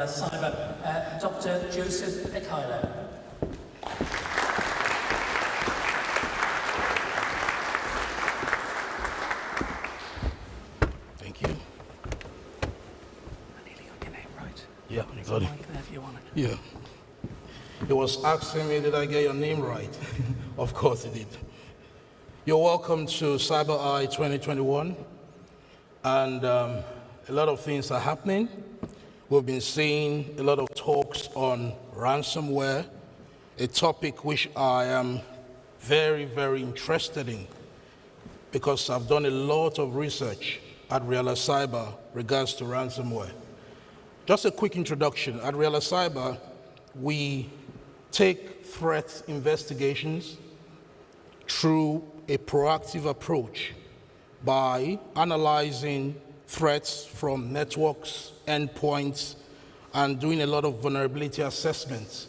Cyber, Dr Joseph Ikhalia. Thank you. I nearly got your name right. Yeah, you got it. If you want it. Yeah. He was asking me, did I get your name right? Of course he did. You're welcome to CyberEye 2021. And a lot of things are happening. We've been seeing a lot of talks on ransomware, a topic which I am very, very interested in because I've done a lot of research at Riela Cyber regards to ransomware. Just a quick introduction. At Riela Cyber, we take threat investigations through a proactive approach by analyzing threats from networks, endpoints, and doing a lot of vulnerability assessments.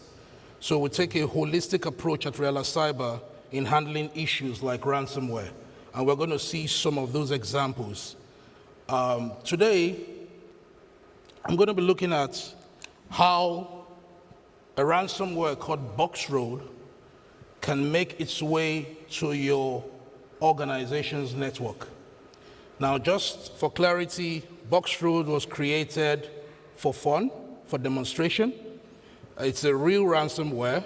So we take a holistic approach at Riela Cyber in handling issues like ransomware, and we're going to see some of those examples. Today, I'm going to be looking at how a ransomware called Boxroad can make its way to your organization's network. Now, just for clarity, Boxroad was created for fun, for demonstration. It's a real ransomware.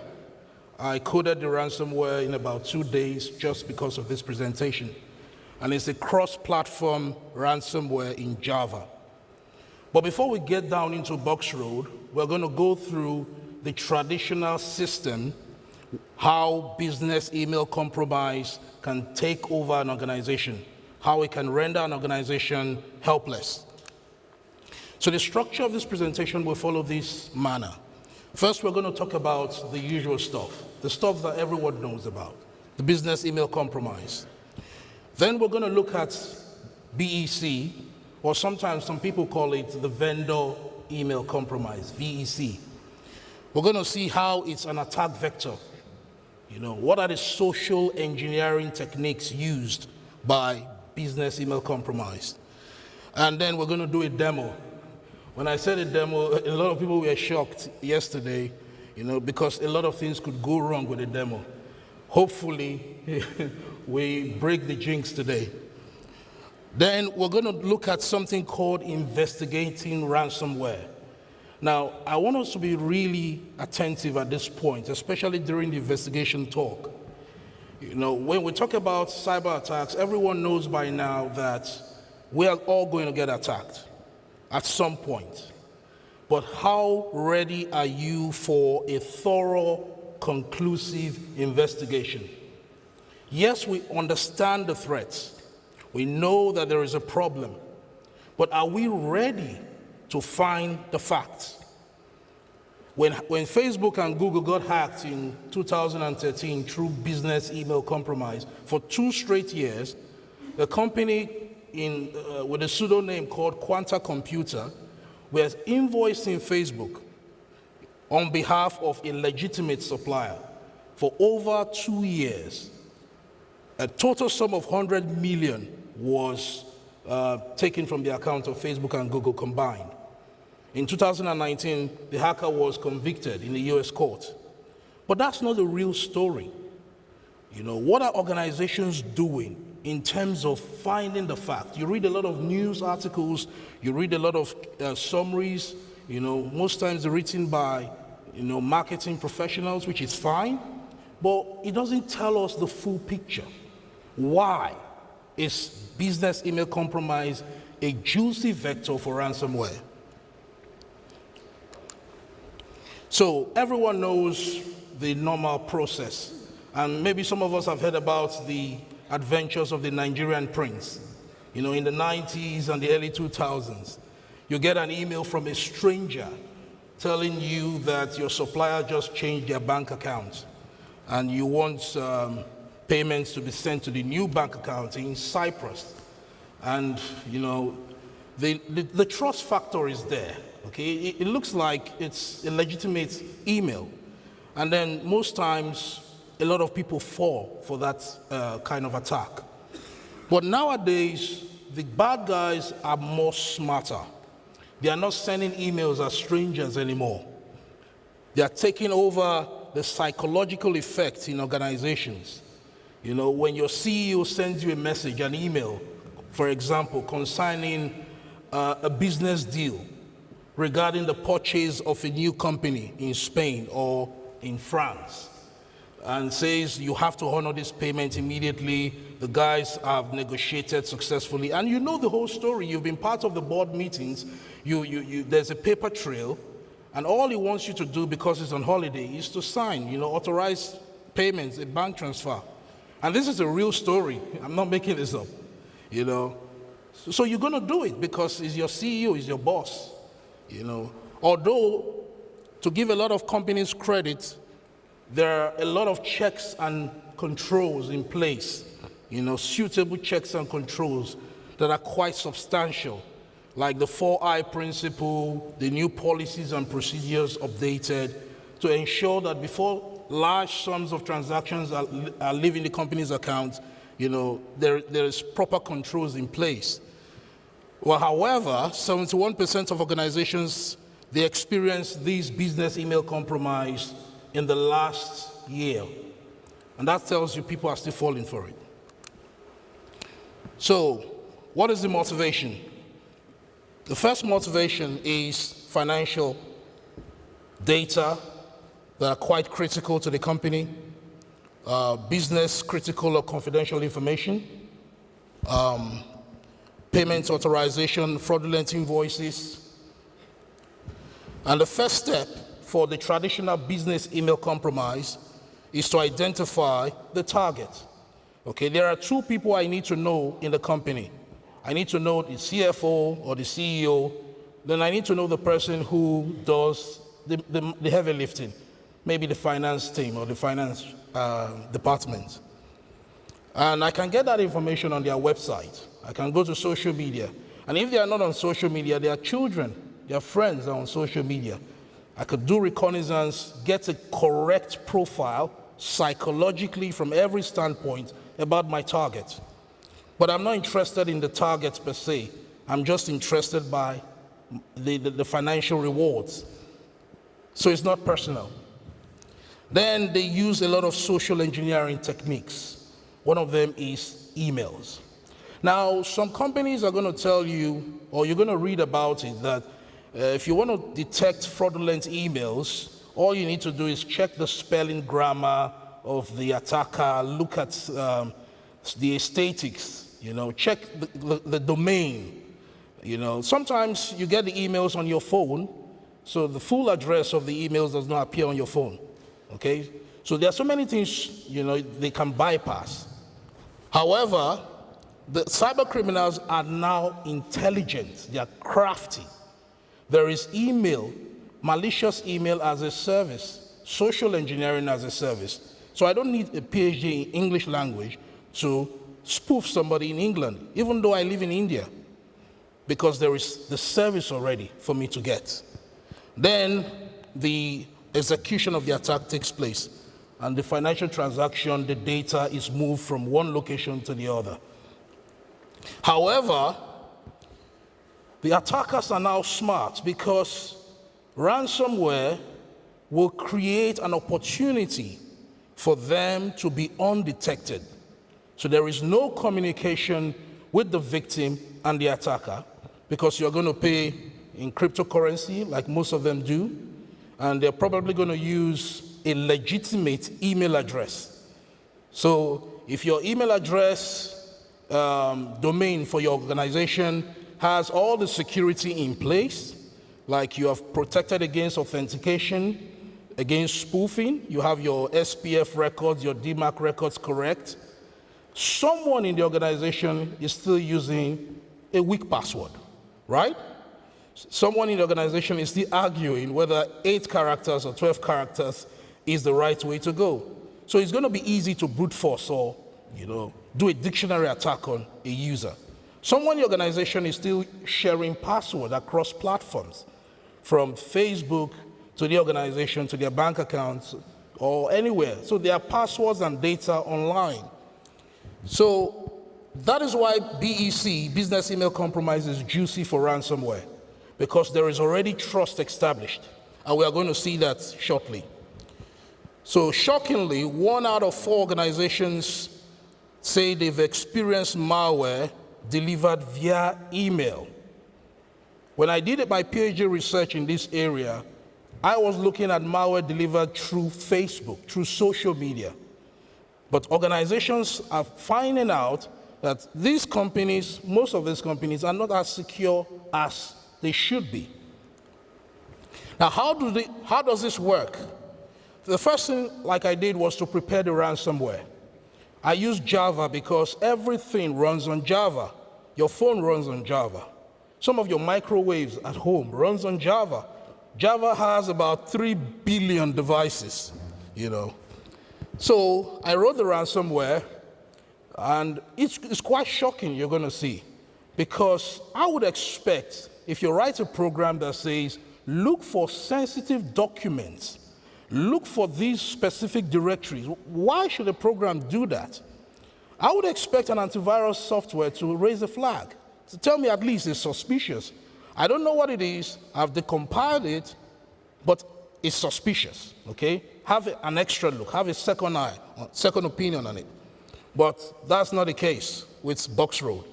I coded the ransomware in about 2 days just because of this presentation. And it's a cross-platform ransomware in Java. But before we get down into Boxroad, we're going to go through the traditional system, how business email compromise can take over an organization, how it can render an organization helpless. So the structure of this presentation will follow this manner. First, we're going to talk about the usual stuff, the stuff that everyone knows about, the business email compromise. Then we're going to look at BEC, or sometimes some people call it the vendor email compromise, VEC. We're going to see how it's an attack vector. You know, what are the social engineering techniques used by business email compromise? And then we're going to do a demo. When I said a demo, a lot of people were shocked yesterday, you know, because a lot of things could go wrong with a demo. Hopefully, we break the jinx today. Then we're going to look at something called investigating ransomware. Now, I want us to be really attentive at this point, especially during the investigation talk. You know, when we talk about cyber attacks, everyone knows by now that we are all going to get attacked at some point. But how ready are you for a thorough, conclusive investigation? Yes, we understand the threats. We know that there is a problem. But are we ready to find the facts? When Facebook and Google got hacked in 2013 through business email compromise, for 2 straight years, the company with a pseudonym called Quanta Computer was invoicing Facebook on behalf of a legitimate supplier for over 2 years. A total sum of 100 million was taken from the account of Facebook and Google combined. In 2019, the hacker was convicted in the US court. But that's not the real story. You know, what are organizations doing in terms of finding the fact? You read a lot of news articles, you read a lot of summaries, you know, most times they're written by, you know, marketing professionals, which is fine, but it doesn't tell us the full picture. Why is business email compromise a juicy vector for ransomware? So everyone knows the normal process, and maybe some of us have heard about the adventures of the Nigerian prince. You know, in the 90s and the early 2000s, you get an email from a stranger telling you that your supplier just changed their bank account, and you want payments to be sent to the new bank account in Cyprus. And, you know, the trust factor is there. Okay, it looks like it's a legitimate email. And then most times, a lot of people fall for that kind of attack. But nowadays, the bad guys are more smarter. They are not sending emails as strangers anymore. They are taking over the psychological effects in organizations. You know, when your CEO sends you a message, an email, for example, concerning a business deal regarding the purchase of a new company in Spain or in France, and says you have to honor this payment immediately, the guys have negotiated successfully, and you know the whole story. You've been part of the board meetings, there's a paper trail, and all he wants you to do, because it's on holiday, is to sign, authorize payments, a bank transfer. And this is a real story. I'm not making this up, So you're going to do it because he's your CEO, he's your boss, Although, to give a lot of companies credit, there are a lot of checks and controls in place, suitable checks and controls that are quite substantial, like the 4I principle, the new policies and procedures updated to ensure that before large sums of transactions are leaving the company's account, there is proper controls in place. Well, however, 71% of organizations, they experienced this business email compromise in the last year. And that tells you people are still falling for it. So, what is the motivation? The first motivation is financial data that are quite critical to the company, business critical or confidential information, payment authorization, fraudulent invoices. And the first step for the traditional business email compromise is to identify the target. Okay, there are two people I need to know in the company. I need to know the CFO or the CEO, then I need to know the person who does the heavy lifting, maybe the finance team or the finance department. And I can get that information on their website. I can go to social media. And if they are not on social media, their children, their friends are on social media. I could do reconnaissance, get a correct profile psychologically from every standpoint about my target. But I'm not interested in the targets per se. I'm just interested by the financial rewards. So it's not personal. Then they use a lot of social engineering techniques. One of them is emails. Now, some companies are going to tell you, or you're going to read about it, that if you want to detect fraudulent emails, all you need to do is check the spelling grammar of the attacker, look at the aesthetics, check the domain. Sometimes you get the emails on your phone, so the full address of the emails does not appear on your phone, okay? So there are so many things, they can bypass. However, the cyber criminals are now intelligent, they are crafty. There is email, malicious email as a service, social engineering as a service. So I don't need a PhD in English language to spoof somebody in England, even though I live in India, because there is the service already for me to get. Then the execution of the attack takes place, and the financial transaction, the data is moved from one location to the other. However, the attackers are now smart because ransomware will create an opportunity for them to be undetected. So there is no communication with the victim and the attacker because you're going to pay in cryptocurrency like most of them do, and they're probably going to use a legitimate email address. So if your email address domain for your organization has all the security in place, like you have protected against authentication, against spoofing, you have your SPF records, your DMARC records correct, someone in the organization is still using a weak password, right? Someone in the organization is still arguing whether 8 characters or 12 characters is the right way to go. So it's going to be easy to brute force or, do a dictionary attack on a user. Someone in the organization is still sharing passwords across platforms, from Facebook to the organization, to their bank accounts, or anywhere. So there are passwords and data online. So that is why BEC, business email compromise, is juicy for ransomware. because there is already trust established, and we are going to see that shortly. So shockingly, 1 out of 4 organizations say they've experienced malware delivered via email. When I did my PhD research in this area, I was looking at malware delivered through Facebook, through social media. But organizations are finding out that these companies, most of these companies, are not as secure as they should be. Now, how does this work? The first thing, like I did, was to prepare the ransomware. I use Java because everything runs on Java. Your phone runs on Java. Some of your microwaves at home runs on Java. Java has about 3 billion devices, you know. So I wrote the ransomware, and it's quite shocking, you're going to see, because I would expect if you write a program that says, look for sensitive documents, look for these specific directories, why should a program do that? I would expect an antivirus software to raise a flag, to tell me at least it's suspicious. I don't know what it is, I've decompiled it, but it's suspicious, okay? Have an extra look, have a second eye, second opinion on it. But that's not the case with Boxroad.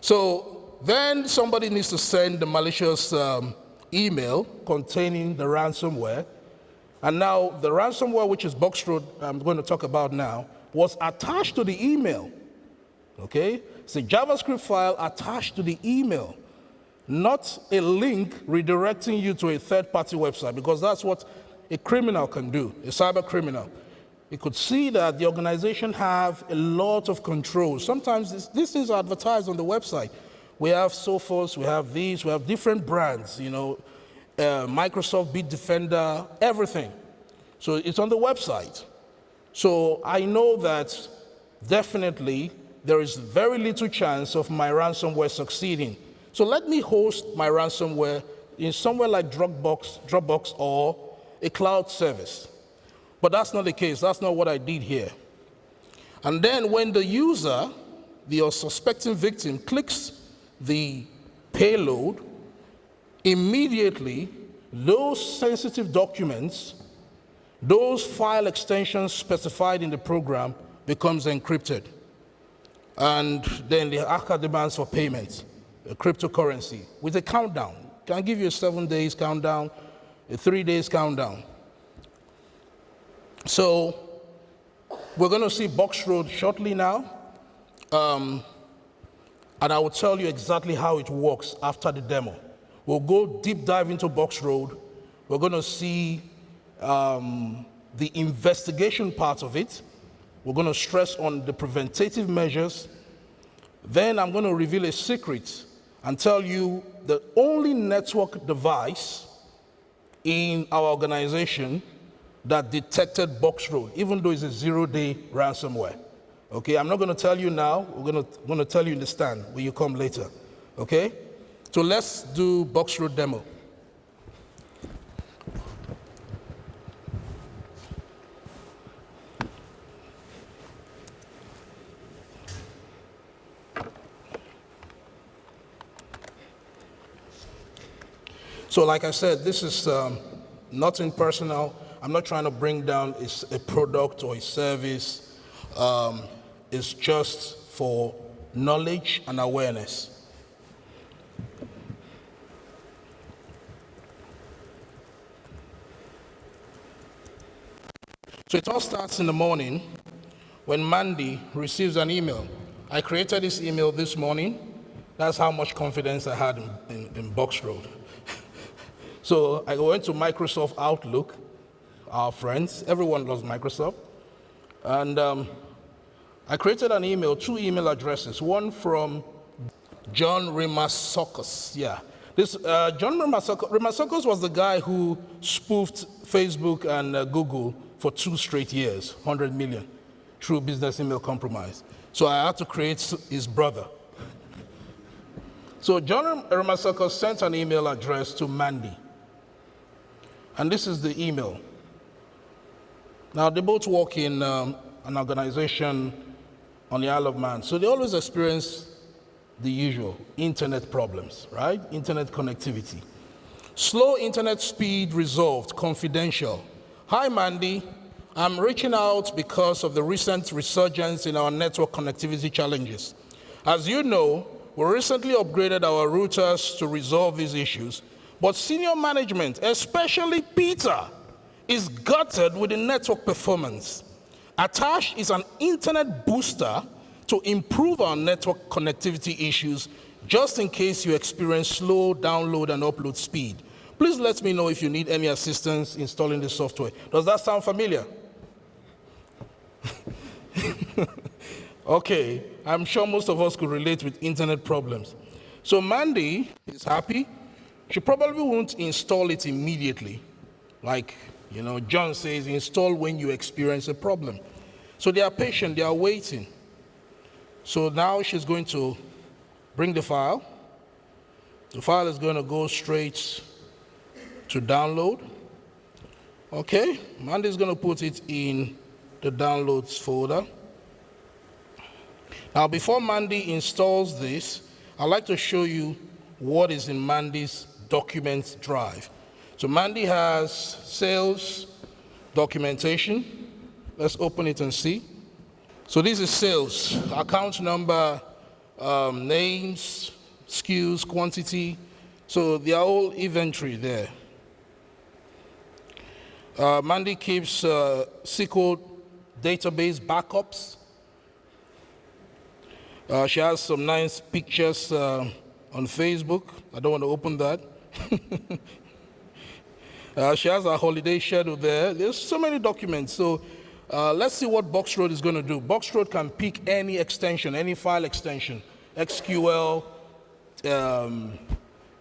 So then somebody needs to send the malicious email containing the ransomware. And now the ransomware, which is Boxroad, I'm going to talk about now, was attached to the email, okay? It's a JavaScript file attached to the email, not a link redirecting you to a third-party website, because that's what a criminal can do, a cyber criminal. You could see that the organization have a lot of control. Sometimes these things are advertised on the website. We have Sophos, we have these, we have different brands, you know, Microsoft, Bitdefender, everything. So it's on the website. So I know that definitely there is very little chance of my ransomware succeeding. So let me host my ransomware in somewhere like Dropbox or a cloud service. But that's not the case. That's not what I did here. And then when the user, the suspecting victim, clicks the payload, immediately those sensitive documents, those file extensions specified in the program becomes encrypted. And then the hacker demands for payment, a cryptocurrency, with a countdown. Can give you a 7 days countdown, a 3 days countdown. So we're going to see Boxroad shortly now, and I will tell you exactly how it works after the demo. We'll go deep dive into Boxroad. We're going to see the investigation part of it. We're going to stress on the preventative measures. Then I'm going to reveal a secret and tell you the only network device in our organization that detected Boxroad, even though it's a 0-day ransomware. Okay, I'm not going to tell you now. We're going to tell you in the stand when you come later. Okay, so let's do Boxroad demo. So like I said, this is nothing personal. I'm not trying to bring down a product or a service. It's just for knowledge and awareness. So it all starts in the morning when Mandy receives an email. I created this email this morning. That's how much confidence I had in Boxroad. So I went to Microsoft Outlook, our friends, everyone loves Microsoft. And I created an email, 2 email addresses, one from John Rimasokos. Yeah, this John Rimasokos was the guy who spoofed Facebook and Google for 2 straight years, 100 million, through business email compromise. So I had to create his brother. So John Rimasokos sent an email address to Mandy. And this is the email. Now, they both work in an organization on the Isle of Man. So they always experience the usual, internet problems, right? Internet connectivity. Slow internet speed resolved, confidential. Hi, Mandy. I'm reaching out because of the recent resurgence in our network connectivity challenges. As you know, we recently upgraded our routers to resolve these issues, but senior management, especially Peter, is gutted with the network performance. Attached is an internet booster to improve our network connectivity issues, just in case you experience slow download and upload speed. Please let me know if you need any assistance installing the software. Does that sound familiar? Okay, I'm sure most of us could relate with internet problems. So Mandy is happy. She probably won't install it immediately. Like, John says, install when you experience a problem. So they are patient, they are waiting. So now she's going to bring the file. The file is going to go straight to download. Okay, Mandy's going to put it in the downloads folder. Now, before Mandy installs this, I'd like to show you what is in Mandy's documents drive. So Mandy has sales documentation. Let's open it and see. So this is sales, account number, names, SKUs, quantity. So they are all inventory there. Mandy keeps SQL database backups. She has some nice pictures on Facebook. I don't want to open that. She has a holiday schedule there. There's so many documents. So let's see what Boxroad is going to do. Boxroad can pick any extension, any file extension, XQL,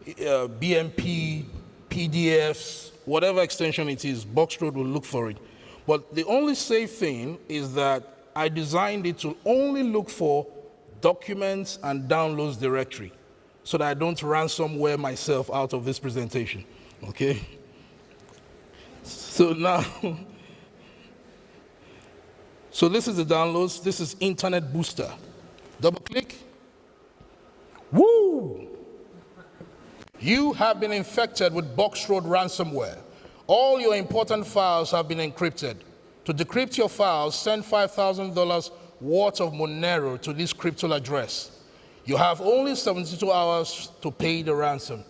BMP, PDFs, whatever extension it is, Boxroad will look for it. But the only safe thing is that I designed it to only look for documents and downloads directory so that I don't ransomware myself out of this presentation, okay? So now, so this is the downloads. This is Internet Booster. Double click. Woo! You have been infected with Boxroad ransomware. All your important files have been encrypted. To decrypt your files, send $5,000 worth of Monero to this crypto address. You have only 72 hours to pay the ransom.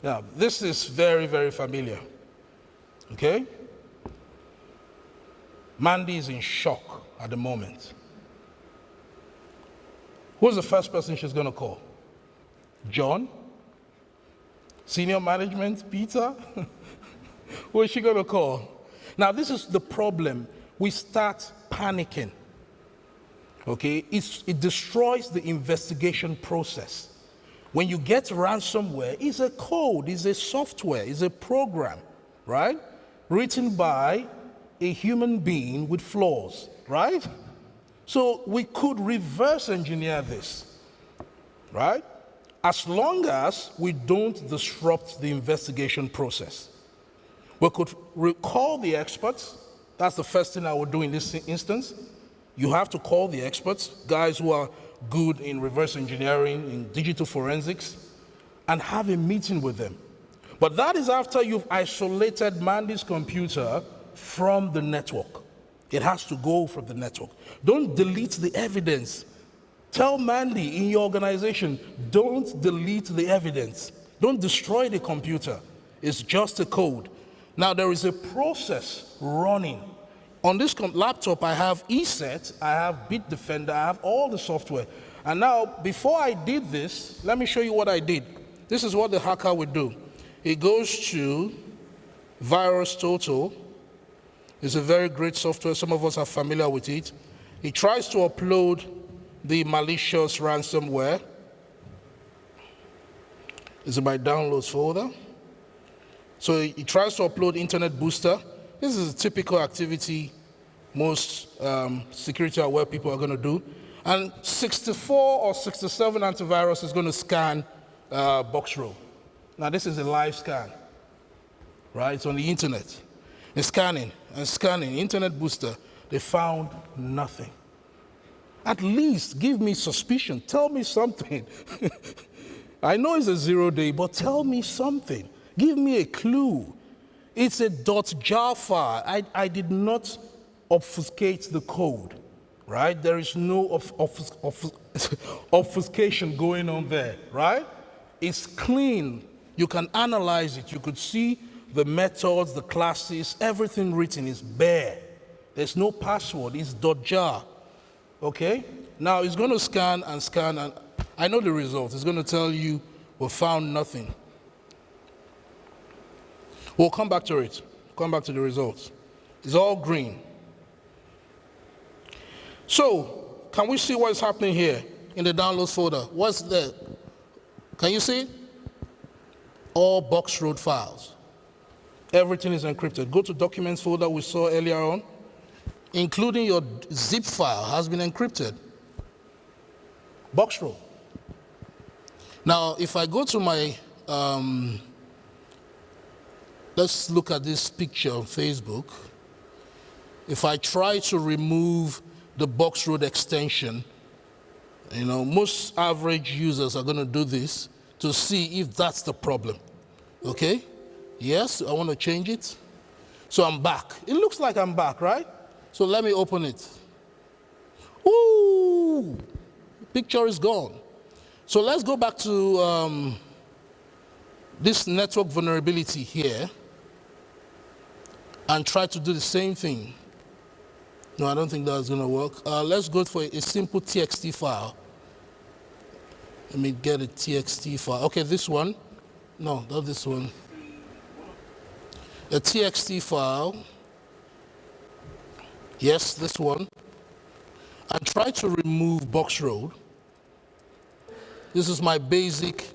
Now, this is very, very familiar. Okay? Mandy is in shock at the moment. Who's the first person she's going to call? John? Senior management? Peter? Who is she going to call? Now, this is the problem. We start panicking. Okay? It destroys the investigation process. When you get ransomware, it's a code, it's a software, it's a program, right? Written by a human being with flaws, right? So we could reverse engineer this, right? As long as we don't disrupt the investigation process. We could call the experts. That's the first thing I would do in this instance. You have to call the experts, guys who are good in reverse engineering, in digital forensics, and have a meeting with them. But that is after you've isolated Mandy's computer from the network. It has to go from the network. Don't delete the evidence. Tell Mandy in your organization, don't delete the evidence. Don't destroy the computer. It's just a code. Now, there is a process running. On this laptop, I have ESET, I have Bitdefender, I have all the software. And now, before I did this, let me show you what I did. This is what the hacker would do. He goes to VirusTotal. It's a very great software. Some of us are familiar with it. He tries to upload the malicious ransomware. It's in my downloads folder. So he tries to upload Internet Booster. This is a typical activity most security-aware people are going to do. And 64 or 67 antivirus is going to scan Boxroad. Now, this is a live scan, right? It's on the internet. It's scanning and scanning. Internet Booster, they found nothing. At least give me suspicion. Tell me something. I know it's a 0 day, but tell me something. Give me a clue. It's a .jar file. I did not obfuscate the code, right? There is no obfuscation going on there, right? It's clean. You can analyze it. You could see the methods, the classes, everything written is bare. There's no password. It's .jar. Okay? Now it's going to scan, and I know the result. It's going to tell you we found nothing. We'll come back to it. Come back to the results. It's all green. So, can we see what's happening here in the downloads folder? What's there? Can you see it? All box road files. Everything is encrypted. Go to documents folder we saw earlier on. Including your zip file has been encrypted. Box row. Now, if I go to my, let's look at this picture on Facebook. If I try to remove the box road extension, most average users are going to do this to see if that's the problem. Okay? Yes, I want to change it. So I'm back. It looks like I'm back, right? So let me open it. Ooh, picture is gone. So let's go back to this network vulnerability here and try to do the same thing. No, I don't think that's going to work. Let's go for a simple TXT file. Let me get a TXT file. Okay, this one. No, not this one. A TXT file. Yes, this one. And try to remove box road. This is my basic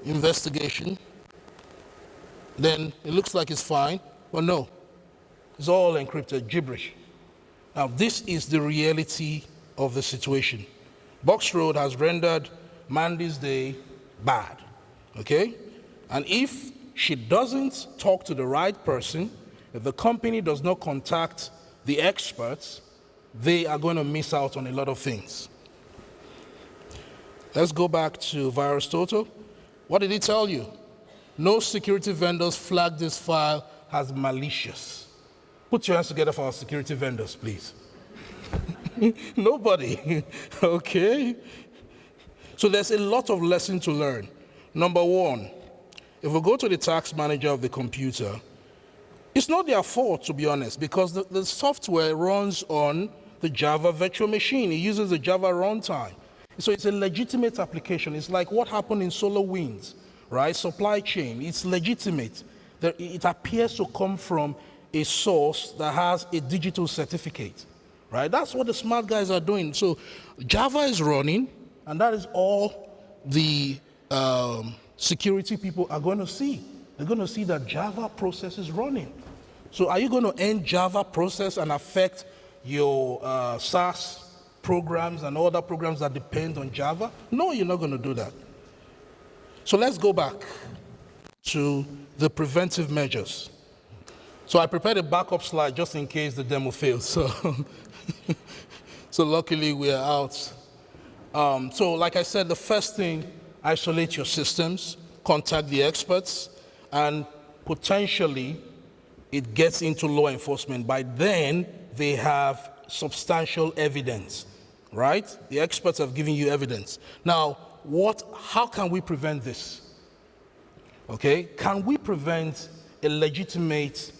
investigation. Then it looks like it's fine, but no. It's all encrypted, gibberish. Now this is the reality of the situation. Box road has rendered Mandy's day bad, okay? And if she doesn't talk to the right person, if the company does not contact the experts, they are going to miss out on a lot of things. Let's go back to VirusTotal. What did he tell you? No security vendors flagged this file as malicious. Put your hands together for our security vendors, please. Nobody, okay? So there's a lot of lesson to learn. Number one, if we go to the task manager of the computer, it's not their fault, to be honest, because the software runs on the Java virtual machine. It uses the Java runtime. So it's a legitimate application. It's like what happened in SolarWinds, right? Supply chain, it's legitimate. It appears to come from a source that has a digital certificate, right? That's what the smart guys are doing. So Java is running, and that is all the security people are going to see. They're going to see that Java process is running. So are you going to end Java process and affect your SAS programs and other programs that depend on Java? No, you're not going to do that. So let's go back to the preventive measures. So I prepared a backup slide just in case the demo fails. So luckily we are out. So like I said, the first thing, isolate your systems, contact the experts, and potentially it gets into law enforcement. By then, they have substantial evidence, right? The experts have given you evidence. Now, how can we prevent this? Okay, can we prevent a legitimate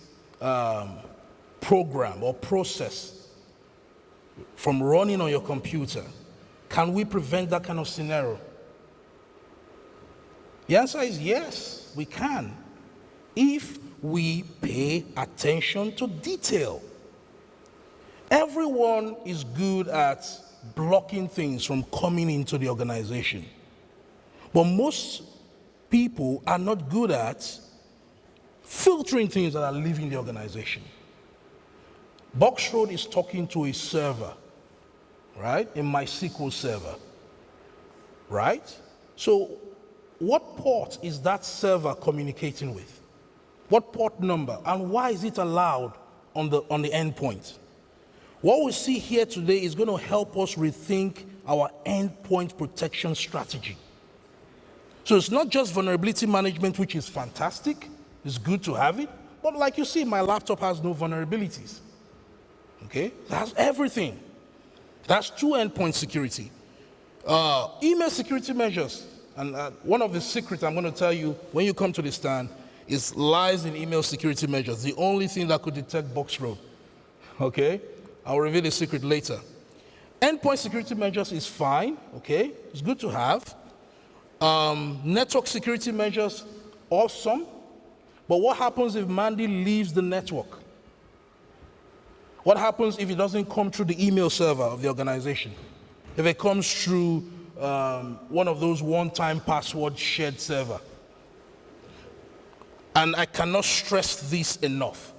program or process from running on your computer? Can we prevent that kind of scenario? The answer is yes, we can, if we pay attention to detail. Everyone is good at blocking things from coming into the organization, but most people are not good at filtering things that are leaving the organization. Boxroad is talking to a server, right? A MySQL server, right? So what port is that server communicating with? What port number? And why is it allowed on the endpoint? What we see here today is going to help us rethink our endpoint protection strategy. So it's not just vulnerability management, which is fantastic. It's good to have it. But like you see, my laptop has no vulnerabilities. Okay? It has everything. That's true endpoint security. Email security measures. And one of the secrets I'm going to tell you when you come to the stand is lies in email security measures. The only thing that could detect box road. Okay? I'll reveal the secret later. Endpoint security measures is fine. Okay? It's good to have. Network security measures, awesome. But what happens if Mandy leaves the network? What happens if it doesn't come through the email server of the organization? If it comes through one of those one-time password shared server? And I cannot stress this enough.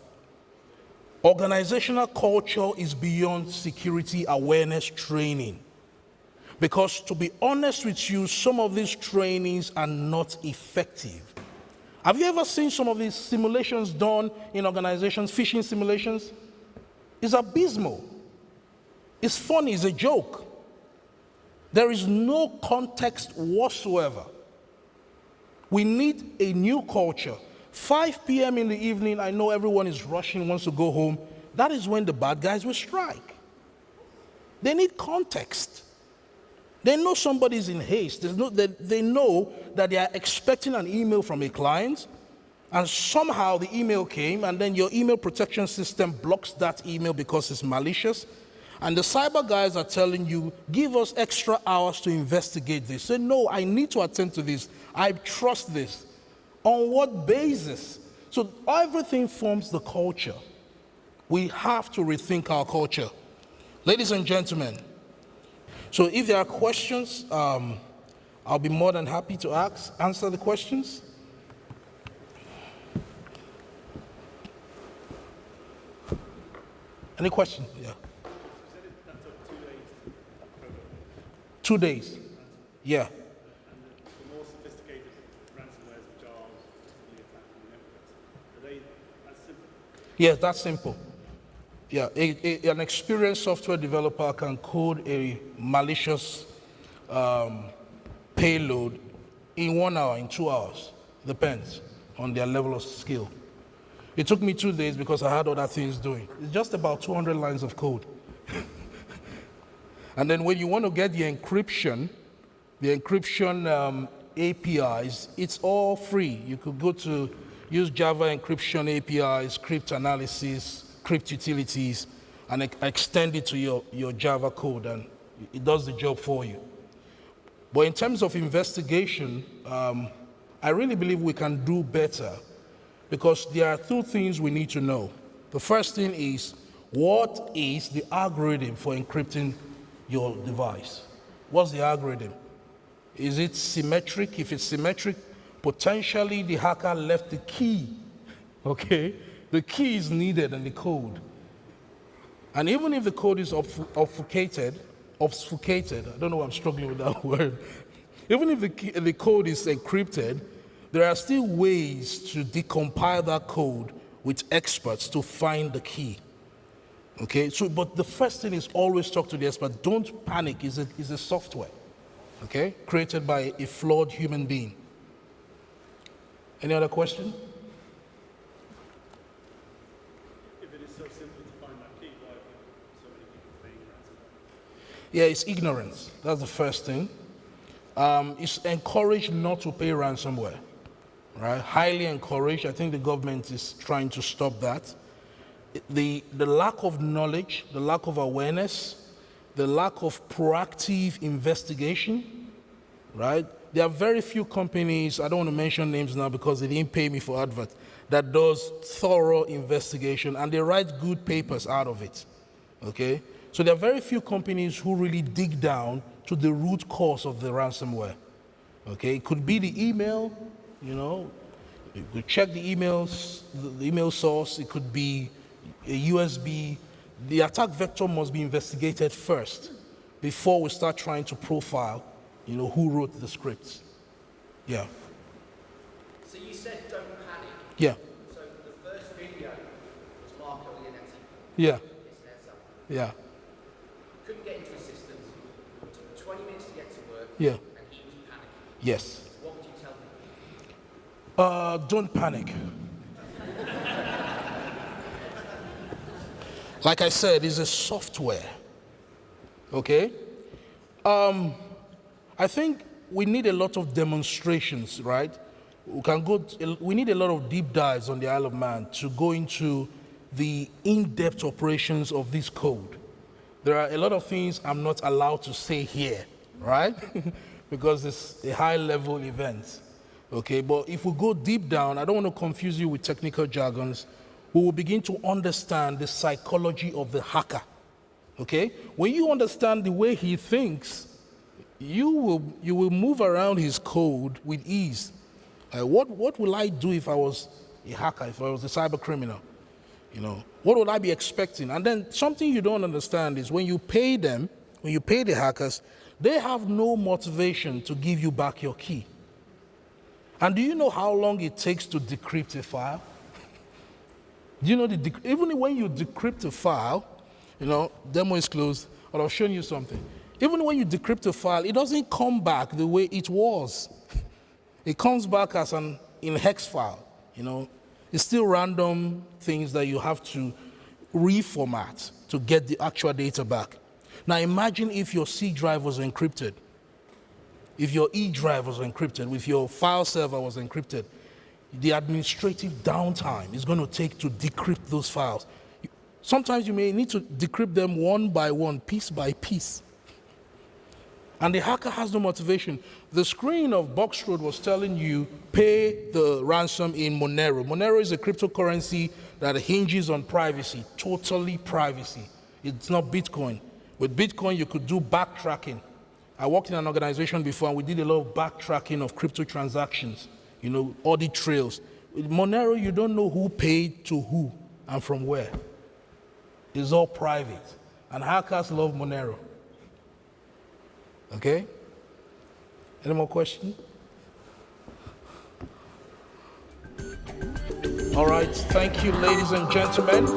Organizational culture is beyond security awareness training. Because to be honest with you, some of these trainings are not effective. Have you ever seen some of these simulations done in organizations, phishing simulations? It's abysmal. It's funny, it's a joke. There is no context whatsoever. We need a new culture. 5 p.m. in the evening, I know everyone is rushing, wants to go home. That is when the bad guys will strike. They need context. They know somebody's in haste. They know that they are expecting an email from a client, and somehow the email came, and then your email protection system blocks that email because it's malicious. And the cyber guys are telling you, give us extra hours to investigate this. Say, no, I need to attend to this. I trust this. On what basis? So everything forms the culture. We have to rethink our culture. Ladies and gentlemen, so if there are questions, I'll be more than happy to answer the questions. Any questions? Yeah. You said that took 2 days to program. 2 days. Yeah. And the more sophisticated ransomwares which are possibly attacking networks, are they as simple? Yes, that's simple. Yeah, an experienced software developer can code a malicious payload in 1 hour, in 2 hours. Depends on their level of skill. It took me 2 days because I had other things doing. It's just about 200 lines of code. And then when you want to get the encryption APIs, it's all free. You could go to use Java encryption APIs, crypt analysis, crypt utilities, and extend it to your Java code, and it does the job for you. But in terms of investigation, I really believe we can do better, because there are 2 things we need to know. The first thing is, what is the algorithm for encrypting your device? What's the algorithm? Is it symmetric? If it's symmetric, potentially the hacker left the key, okay? The key is needed in the code. And even if the code is obfuscated, I don't know why I'm struggling with that word. Even if the code is encrypted, there are still ways to decompile that code with experts to find the key. Okay, so, but the first thing is always talk to the expert. Don't panic, it's a software, okay, created by a flawed human being. Any other question? If it is so simple to find that key, why are so many people paying ransomware? Yeah, it's ignorance. That's the first thing. It's encouraged not to pay ransomware, right? Highly encouraged. I think the government is trying to stop that. The lack of knowledge, the lack of awareness, the lack of proactive investigation, right? There are very few companies, I don't want to mention names now because they didn't pay me for advert, that does thorough investigation, and they write good papers out of it, okay? So there are very few companies who really dig down to the root cause of the ransomware, okay? It could be the email, you know, you could check the emails, the email source, it could be a USB. The attack vector must be investigated first before we start trying to profile, you know, who wrote the scripts. Yeah. So you said don't panic. Yeah. So the first video was Marco Leonetti. Yeah. Yeah. Couldn't get into his systems. Took 20 minutes to get to work. Yeah. And he was panicking. Yes. So what would you tell him? Don't panic. Like I said, it's a software. Okay? I think we need a lot of demonstrations, right? We need a lot of deep dives on the Isle of Man to go into the in-depth operations of this code. There are a lot of things I'm not allowed to say here, right? Because it's a high-level event, okay? But if we go deep down, I don't want to confuse you with technical jargons, we will begin to understand the psychology of the hacker, okay? When you understand the way he thinks, you will move around his code with ease. What will I do if I was a hacker, if I was a cyber criminal? You know, what would I be expecting? And then something you don't understand is when you pay them, when you pay the hackers, they have no motivation to give you back your key. And do you know how long it takes to decrypt a file? Do you know even when you decrypt a file, you know, demo is closed, but I've shown you something. Even when you decrypt a file, it doesn't come back the way it was. It comes back as in hex file, you know. It's still random things that you have to reformat to get the actual data back. Now imagine if your C drive was encrypted, if your E drive was encrypted, if your file server was encrypted, the administrative downtime is going to take to decrypt those files. Sometimes you may need to decrypt them one by one, piece by piece. And the hacker has no motivation. The screen of Box Road was telling you, pay the ransom in Monero. Monero is a cryptocurrency that hinges on privacy, totally privacy. It's not Bitcoin. With Bitcoin, you could do backtracking. I worked in an organization before, and we did a lot of backtracking of crypto transactions, you know, audit trails. With Monero, you don't know who paid to who and from where. It's all private. And hackers love Monero. Okay? Any more questions? All right, thank you, ladies and gentlemen.